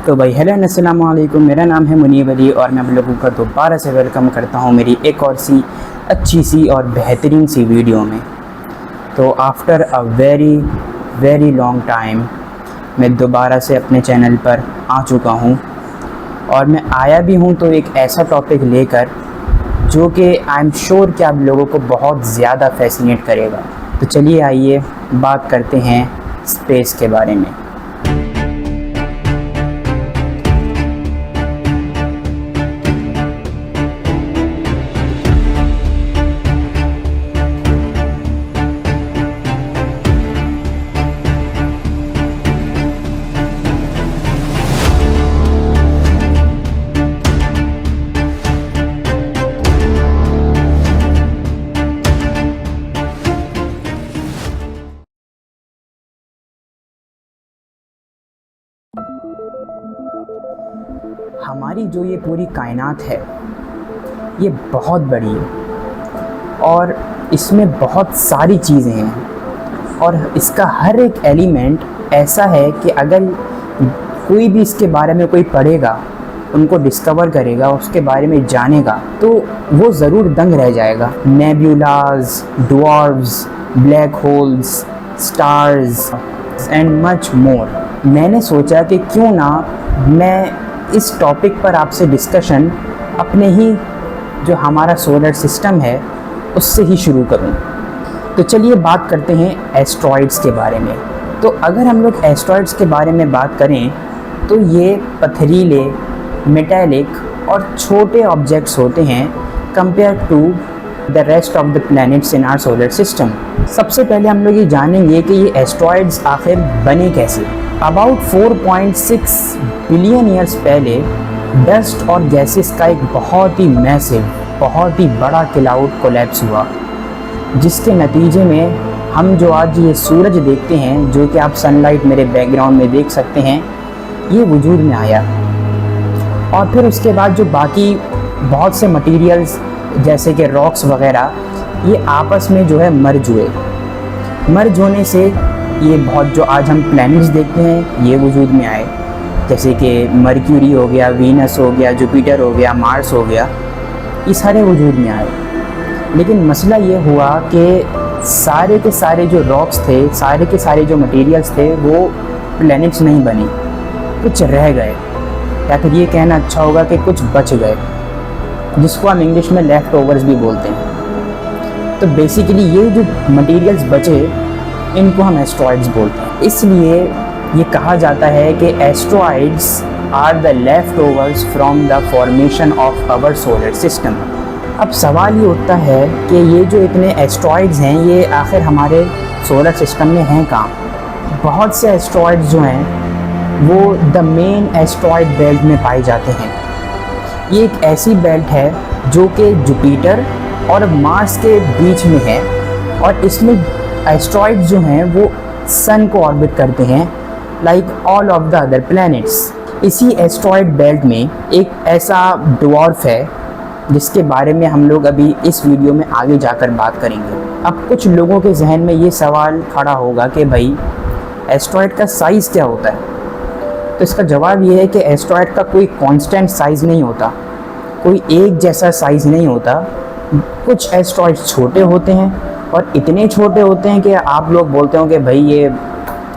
तो भाई हेलो अस्सलाम वालेकुम, मेरा नाम है मुनीब अली और मैं आप लोगों का दोबारा से वेलकम करता हूँ मेरी एक और सी अच्छी सी और बेहतरीन सी वीडियो में। तो after a very long time मैं दोबारा से अपने चैनल पर आ चुका हूँ और मैं आया भी हूँ तो एक ऐसा टॉपिक लेकर जो कि आई एम श्योर कि आप लोगों को बहुत ज़्यादा फैसिनेट करेगा। तो चलिए आइए बात करते हैं स्पेस के बारे में। हमारी जो ये पूरी कायनात है ये बहुत बड़ी है और इसमें बहुत सारी चीज़ें हैं और इसका हर एक एलिमेंट ऐसा है कि अगर कोई भी इसके बारे में कोई पढ़ेगा, उनको डिस्कवर करेगा, उसके बारे में जानेगा तो वो ज़रूर दंग रह जाएगा। Nebulas, dwarves, black holes, stars and much more. मैंने सोचा कि क्यों ना मैं इस टॉपिक पर आपसे डिस्कशन अपने ही जो हमारा सोलर सिस्टम है उससे ही शुरू करूं। तो चलिए बात करते हैं एस्ट्रॉइड्स के बारे में। तो अगर हम लोग एस्ट्रॉइड्स के बारे में बात करें तो ये पथरीले, मेटालिक और छोटे ऑब्जेक्ट्स होते हैं compare to the rest of the planets in our solar system. सबसे पहले हम लोग ये जानेंगे कि ये एस्ट्रॉइड्स आखिर बने कैसे। अबाउट 4.6 बिलियन ईयर्स पहले डस्ट और गैसेस का एक बहुत ही मैसिव, बहुत ही बड़ा क्लाउड कोलैप्स हुआ, जिसके नतीजे में हम जो आज ये सूरज देखते हैं, जो कि आप सनलाइट मेरे बैकग्राउंड में देख सकते हैं, ये वजूद में आया। और फिर उसके बाद जो बाकी बहुत से मटेरियल्स जैसे कि रॉक्स वगैरह ये आपस में जो है मर्ज हुए। मर्ज होने से ये बहुत जो आज हम प्लैनेट्स देखते हैं ये वजूद में आए, जैसे कि मर्क्यूरी हो गया, वीनस हो गया, जुपिटर हो गया, मार्स हो गया, ये सारे वजूद में आए। लेकिन मसला ये हुआ कि सारे के सारे जो रॉक्स थे, सारे के सारे जो मटेरियल्स थे वो प्लैनेट्स नहीं बने, कुछ रह गए, या फिर ये कहना अच्छा होगा कि कुछ बच गए, जिसको हम इंग्लिश में लेफ्ट ओवर्स भी बोलते हैं। तो बेसिकली ये जो मटेरियल्स बचे इनको हम एस्ट्रॉइड्स बोलते हैं। इसलिए ये कहा जाता है कि asteroids are the leftovers from the formation of our solar system. अब सवाल ये उठता है कि ये जो इतने एस्ट्रॉइड्स हैं ये आखिर हमारे सोलर सिस्टम में हैं कहाँ। बहुत से एस्ट्रॉइड्स जो हैं वो द मेन एस्ट्रॉइड बेल्ट में पाए जाते हैं। ये एक ऐसी बेल्ट है जो कि जुपिटर और मार्स के बीच में है और इसमें एस्ट्रॉइड्स जो हैं वो सन को ऑर्बिट करते हैं like all of the other planets. इसी एस्ट्रॉइड बेल्ट में एक ऐसा ड्वार्फ है जिसके बारे में हम लोग अभी इस वीडियो में आगे जाकर बात करेंगे। अब कुछ लोगों के जहन में ये सवाल खड़ा होगा कि भाई एस्ट्रॉइड का साइज़ क्या होता है। तो इसका जवाब ये है कि एस्ट्रॉइड का कोई कांस्टेंट साइज़ नहीं होता, कोई एक जैसा साइज़ नहीं होता। कुछ एस्ट्रॉइड छोटे होते हैं और इतने छोटे होते हैं कि आप लोग बोलते हो कि भाई ये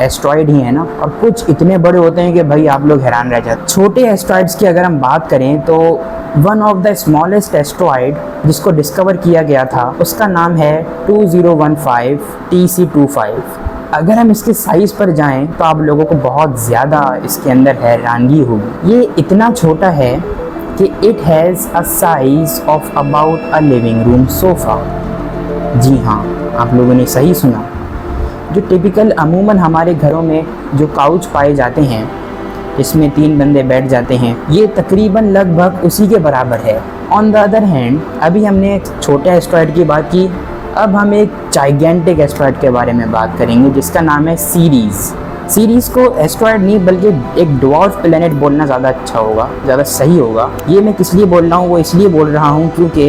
एस्ट्रॉइड ही है ना, और कुछ इतने बड़े होते हैं कि भाई आप लोग हैरान रह जाते हैं। छोटे एस्ट्रॉइड्स की अगर हम बात करें तो one of the smallest asteroid जिसको डिस्कवर किया गया था उसका नाम है 2015 TC25। अगर हम इसके साइज़ पर जाएं तो आप लोगों को बहुत ज़्यादा इसके अंदर हैरानगी होगी। ये इतना छोटा है कि it has a size of about a living room sofa. जी हाँ, आप लोगों ने सही सुना। जो टिपिकल अमूमन हमारे घरों में जो काउच पाए जाते हैं जिसमें 3 बंदे बैठ जाते हैं, ये तकरीबन लगभग उसी के बराबर है। ऑन द अदर हैंड, अभी हमने एक छोटे एस्ट्रॉइड की बात की, अब हम एक जाइगेंटिक एस्ट्रॉइड के बारे में बात करेंगे जिसका नाम है सीरीज़। सीरीज़ को एस्ट्रॉइड नहीं बल्कि एक ड्वार्फ प्लैनेट बोलना ज़्यादा अच्छा होगा, ज़्यादा सही होगा। ये मैं किस लिए बोल रहा हूँ, वो इसलिए बोल रहा हूँ क्योंकि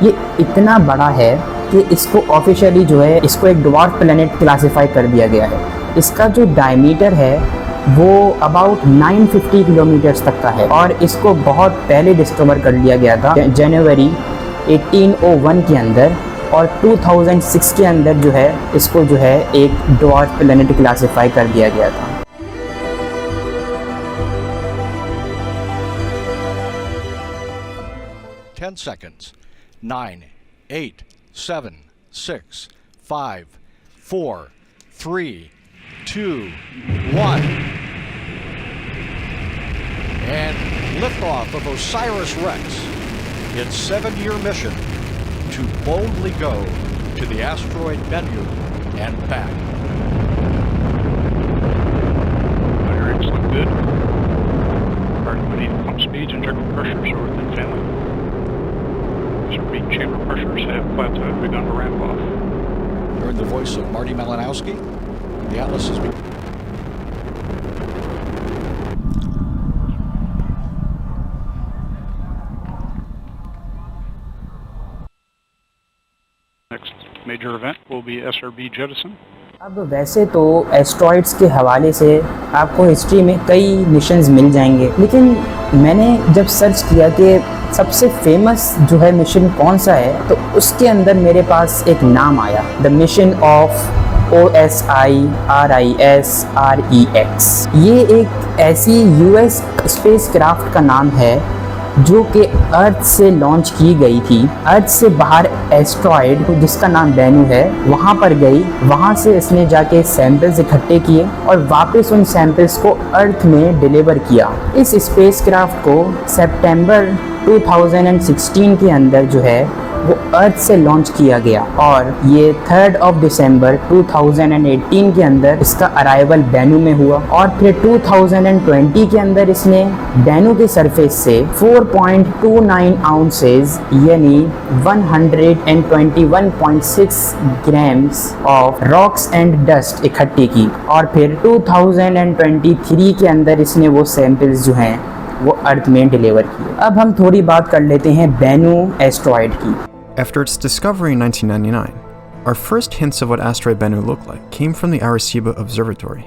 ये इतना बड़ा है कि इसको ऑफिशियली जो है इसको एक ड्वार्फ प्लैनेट क्लासिफाई कर दिया गया है। इसका जो डायमीटर है वो अबाउट 950 किलोमीटर्स तक का है और इसको बहुत पहले डिस्कवर कर लिया गया था जनवरी 1801 के अंदर, और 2006 के अंदर जो है इसको जो है एक ड्वार्फ प्लैनेट क्लासिफाई कर दिया गया था। Seconds. 9, 8, 7, 6, 5, 4, 3, 2, 1. And liftoff of OSIRIS-REx, its 7-year mission to boldly go to the asteroid Bennu and back. Firing look good. Starting to need pump speeds and integral pressures are within family. Repeat chamber pressures have plateaued, begun to ramp off. Heard the voice of Marty Malinowski. The Atlas has been. Next major event will be SRB jettison. अब वैसे तो asteroids के हवाले से आपको history में कई missions मिल जाएंगे, लेकिन मैंने जब सर्च किया कि सबसे फेमस जो है मिशन कौन सा है, तो उसके अंदर मेरे पास एक नाम आया, द मिशन ऑफ OSIRIS-REx। ये एक ऐसी यूएस स्पेस क्राफ्ट का नाम है जो कि अर्थ से लॉन्च की गई थी। अर्थ से बाहर एस्ट्रॉयड जिसका नाम बेनू है वहाँ पर गई, वहाँ से इसने जाके सैंपल्स इकट्ठे किए और वापस उन सैंपल्स को अर्थ में डिलीवर किया। इस स्पेसक्राफ्ट को सितंबर 2016 के अंदर जो है वो अर्थ से लॉन्च किया गया और ये 3 दिसंबर 2018 के अंदर इसका अराइवल बेनू में हुआ और फिर 2020 के अंदर इसने बेनू के सरफेस से 4.29 आउंसेस यानी 121.6 grams of rocks and dust इकट्ठी की और फिर 2023 के अंदर इसने वो सैंपल्स जो हैं वो अर्थ में डिलीवर किए। अब हम थोड़ी बात कर लेते हैं बेनू एस्ट्रॉयड की। After its discovery in 1999, our first hints of what asteroid Bennu looked like came from the Arecibo Observatory.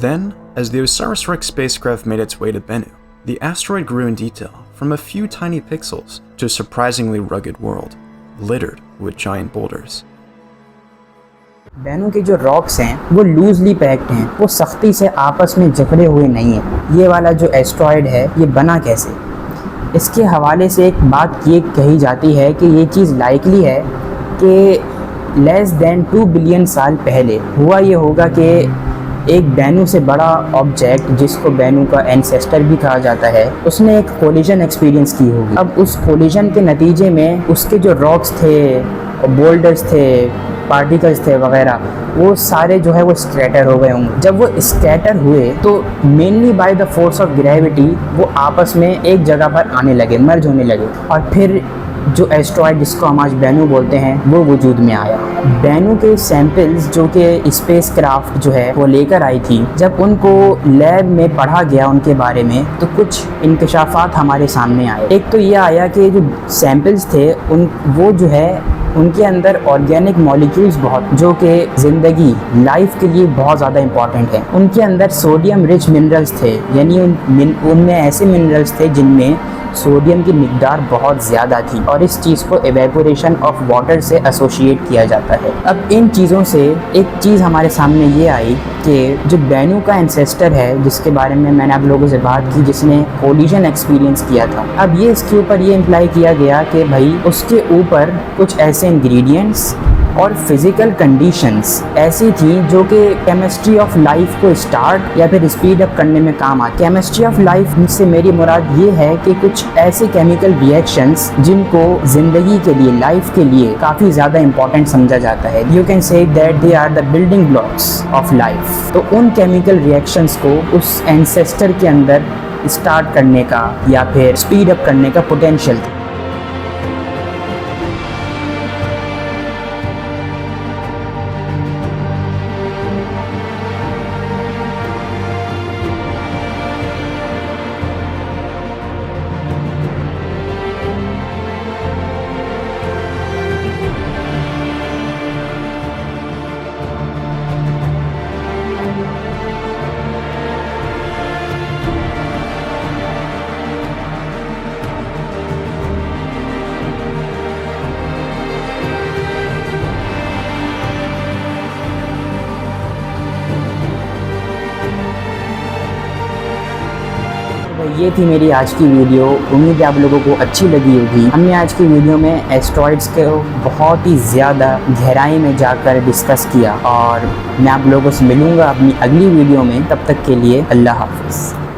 Then, as the OSIRIS-REx spacecraft made its way to Bennu, the asteroid grew in detail from a few tiny pixels to a surprisingly rugged world, littered with giant boulders. Bennu के जो rocks हैं वो loosely packed हैं, वो सख्ती से आपस में जकड़े हुए नहीं हैं। ये वाला जो एस्ट्रॉयड है ये बना कैसे? इसके हवाले से एक बात ये कही जाती है कि ये चीज़ लाइकली है कि लेस देन 2 बिलियन साल पहले हुआ ये होगा कि एक बेनू से बड़ा ऑब्जेक्ट जिसको बेनू का एंसेस्टर भी कहा जाता है उसने एक कोलिजन एक्सपीरियंस की होगी। अब उस कोलिजन के नतीजे में उसके जो रॉक्स थे, बोल्डर्स थे, पार्टिकल्स थे वगैरह, वो सारे जो है वो स्कैटर हो गए होंगे। जब वो स्कैटर हुए तो mainly by the force of gravity वो आपस में एक जगह पर आने लगे, मर्ज होने लगे और फिर जो एस्ट्रॉयड जिसको हम आज बेनू बोलते हैं वो वजूद में आया। बेनू के सैंपल्स जो कि स्पेस क्राफ्ट जो है वो लेकर आई थी, जब उनको लैब में पढ़ा गया उनके बारे में तो कुछ इंकशाफात हमारे सामने आए। एक तो ये आया कि जो सैंपल्स थे वो जो है उनके अंदर ऑर्गेनिक मॉलिक्यूल्स बहुत जो कि ज़िंदगी लाइफ के लिए बहुत ज़्यादा इंपॉर्टेंट है। उनके अंदर सोडियम रिच मिनरल्स थे, यानी उनमें ऐसे मिनरल्स थे जिनमें सोडियम की मिकदार बहुत ज़्यादा थी और इस चीज़ को एवेपोरेशन ऑफ वाटर से एसोसिएट किया जाता है। अब इन चीज़ों से एक चीज़ हमारे सामने ये आई कि जो बेनू का एंसेस्टर है जिसके बारे में मैंने आप लोगों से बात की, जिसने कोलिजन एक्सपीरियंस किया था, अब ये इसके ऊपर ये इम्प्लाई किया गया कि भाई उसके ऊपर कुछ ऐसे इंग्रेडिएंट्स और फिज़िकल कंडीशंस ऐसी थी जो कि केमिस्ट्री ऑफ लाइफ को स्टार्ट या फिर स्पीड अप करने में काम आती। केमिस्ट्री ऑफ लाइफ से मेरी मुराद ये है कि कुछ ऐसे केमिकल रिएक्शंस जिनको ज़िंदगी के लिए, लाइफ के लिए काफ़ी ज़्यादा इंपॉर्टेंट समझा जाता है। You can say that they are the building blocks of life. तो उन केमिकल रिएक्शंस को उस एंसेस्टर के अंदर स्टार्ट करने का या फिर स्पीड अप करने का पोटेंशियल था। ये थी मेरी आज की वीडियो। उम्मीद है आप लोगों को अच्छी लगी होगी। हमने आज की वीडियो में एस्ट्रॉइड्स को बहुत ही ज़्यादा गहराई में जाकर डिस्कस किया और मैं आप लोगों से मिलूँगा अपनी अगली वीडियो में। तब तक के लिए अल्लाह हाफ़िज़।